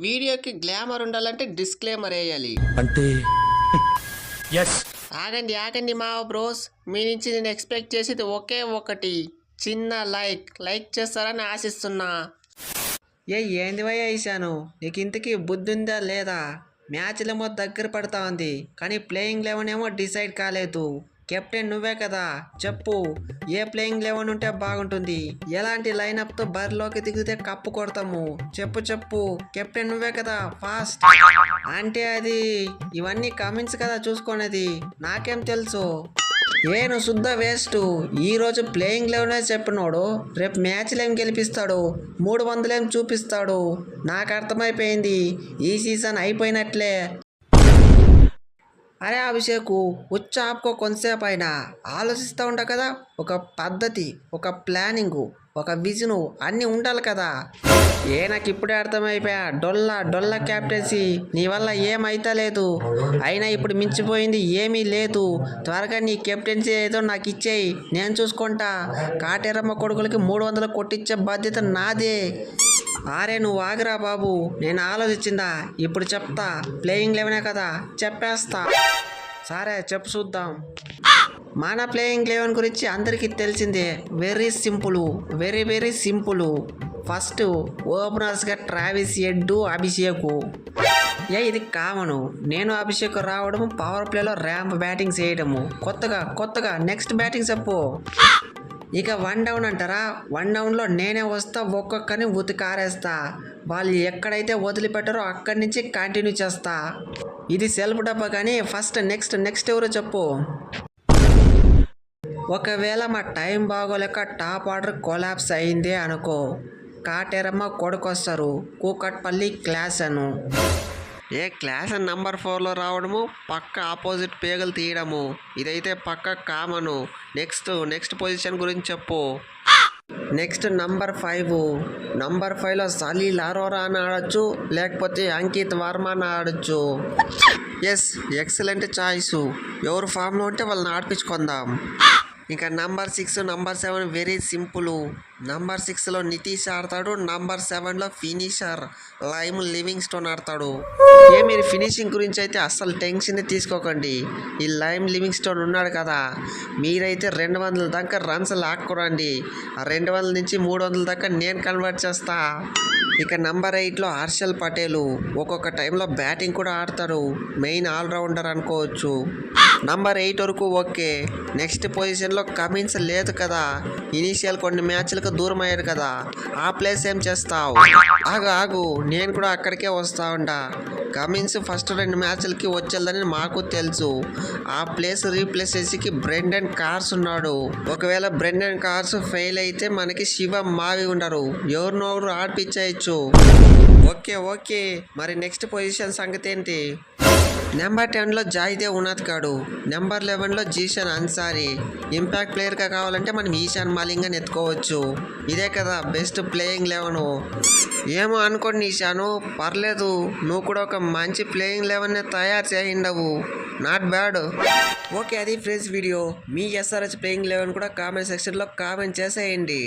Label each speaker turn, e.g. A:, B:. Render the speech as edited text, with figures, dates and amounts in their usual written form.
A: వీడియోకి గ్లామర్ ఉండాలంటే డిస్క్లైమర్ వేయాలి.
B: అంటే ఎస్
A: ఆగండి ఆగండి మా బ్రోస్, మీ నుంచి నేను ఎక్స్పెక్ట్ చేసేది ఒకే ఒకటి, చిన్న లైక్ చేస్తారని ఆశిస్తున్నా. ఏంది భయ్యా ఈశాను, నీకు ఇంతకీ బుద్ధి ఉందా లేదా? మ్యాచ్లేమో దగ్గర పడతా ఉంది, కానీ ప్లేయింగ్ లెవెన్ ఏమో డిసైడ్ కాలేదు. కెప్టెన్ నువ్వే కదా, చెప్పు ఏ ప్లేయింగ్ లెవెన్ ఉంటే బాగుంటుంది, ఎలాంటి లైనప్తో బరిలోకి దిగితే కప్పు కొడతాము, చెప్పు కెప్టెన్ నువ్వే కదా, ఫాస్ట్. అంటే అది ఇవన్నీ కమెంట్స్ కదా చూసుకునేది, నాకేం తెలుసు. నేను శుద్ధ వేస్ట్. ఈరోజు ప్లేయింగ్ లెవెనే చెప్పినోడు రేపు మ్యాచ్లు ఏం గెలిపిస్తాడు, 300 ఏం చూపిస్తాడు. నాకు అర్థమైపోయింది, ఈ సీజన్ అయిపోయినట్లే. అరే అభిషేకు, ఆపుకో కొంతసేపు అయినా. ఆలోచిస్తూ ఉంటా కదా, ఒక పద్ధతి, ఒక ప్లానింగు, ఒక విజను అన్నీ ఉండాలి కదా. నాకు ఇప్పుడే అర్థమైపోయా, డొల్లా క్యాప్టెన్సీ నీ వల్ల ఏమైతా లేదు. అయినా ఇప్పుడు మించిపోయింది ఏమీ లేదు. త్వరగా నీ కెప్టెన్సీ ఏదో నాకు ఇచ్చేయి, నేను చూసుకుంటా. కాటేరమ్మ కొడుకులకి 300 కొట్టించే బాధ్యత నాదే. అరే నువ్వు ఆగరా బాబు, నేను ఆలోచించిందా, ఇప్పుడు చెప్తా. ప్లేయింగ్ లెవెనే కదా, చెప్పేస్తా. సరే చెప్పు చూద్దాం. మన ప్లేయింగ్ లెవెన్ గురించి అందరికీ తెలిసిందే, వెరీ సింపుల్. ఫస్ట్ ఓపెనర్స్గా ట్రావిస్ హెడ్, అభిషేకు. ఇది కామను. నేను అభిషేక్ రావడం, పవర్ ప్లేలో ర్యాంప్ బ్యాటింగ్ చేయడము. కొత్తగా నెక్స్ట్ బ్యాటింగ్ చెప్పు. ఇక 1 డౌన్ అంటారా, 1 డౌన్లో నేనే వస్తా, ఒక్కొక్కరిని ఉతికారేస్తా. వాళ్ళు ఎక్కడైతే వదిలిపెట్టారో అక్కడి నుంచి కంటిన్యూ చేస్తా. ఇది సెల్ఫ్ డబ్బా, కానీ ఫస్ట్ నెక్స్ట్ ఎవరో చెప్పు. ఒకవేళ మా టైం బాగోలేక టాప్ ఆర్డర్ కొలాప్స్ అయిందే అనుకో, కాటేరమ్మ కొడుకొస్తారు, కూకట్పల్లి క్లాస్ అను. క్లాస్ నంబర్ 4లో రావడము, పక్క ఆపోజిట్ పేగలు తీయడము, ఇదైతే పక్క కామను. నెక్స్ట్ పొజిషన్ గురించి చెప్పు. Next number 5. నంబర్ 5లో సలీల్ అరోరా అని ఆడచ్చు, లేకపోతే అంకిత్ వర్మ అని ఆడచ్చు. Excellent choice. ఎవరు ఫామ్లో ఉంటే వాళ్ళని ఆడిపించుకుందాం. ఇంకా number 6, number 7 very simple. Number 6లో నితీష్ ఆడతాడు, నంబర్ 7లో ఫినిషర్ లైమ్ లివింగ్స్టోన్ ఆడతాడు. మీరు ఫినిషింగ్ గురించి అయితే అస్సలు టెన్షన్ తీసుకోకండి. ఈ లైమ్ లివింగ్స్టోన్ ఉన్నాడు కదా, మీరైతే 200 దాకా రన్స్ లాక్కురండి. ఆ 200 నుంచి 300 దాకా నేను కన్వర్ట్ చేస్తా. ఇక నంబర్ 8లో హర్షల్ పటేలు, ఒక్కొక్క టైంలో బ్యాటింగ్ కూడా ఆడతారు, మెయిన్ ఆల్రౌండర్ అనుకోవచ్చు. నంబర్ 8 వరకు ఓకే. నెక్స్ట్ పొజిషన్లో కమిన్స్ లేదు కదా, ఇనీషియల్ కొన్ని మ్యాచ్లకు దూరం అయ్యాడు కదా, ఆ ప్లేస్ ఏం చేస్తావు? ఆగు, నేను కూడా అక్కడికే వస్తా ఉంటా. కమిన్స్ ఫస్ట్ 2 మ్యాచ్లకి వచ్చేదని మాకు తెలుసు. ఆ ప్లేస్ రీప్లేస్ చేసి బ్రెండన్ కార్స్ ఉన్నాడు. ఒకవేళ బ్రెండన్ కార్స్ ఫెయిల్ అయితే మనకి శివ మావి ఉండరు, ఎవరినోరు ఆడిపించేయచ్చు. ఓకే, మరి నెక్స్ట్ పొజిషన్ సంగతి ఏంటి? నెంబర్ 10లో జాయిదేవ్ ఉనాద్ గాడు, నెంబర్ 11లో జీషన్ అన్సారీ. ఇంపాక్ట్ ప్లేయర్గా కావాలంటే మనం ఈశాన్ మాలింగని ఎత్తుకోవచ్చు. ఇదే కదా బెస్ట్ ప్లేయింగ్ 11. ఏమో అనుకోండి ఈశాను, పర్లేదు, నువ్వు కూడా ఒక మంచి ప్లేయింగ్ 11ని తయారు చేయిండవు, నాట్ బ్యాడ్. ఓకే, అది ఫ్రెండ్స్ వీడియో. మీ ఎస్ఆర్హెచ్ ప్లేయింగ్ 11 కూడా కామెంట్ సెక్షన్లో కామెంట్ చేసేయండి.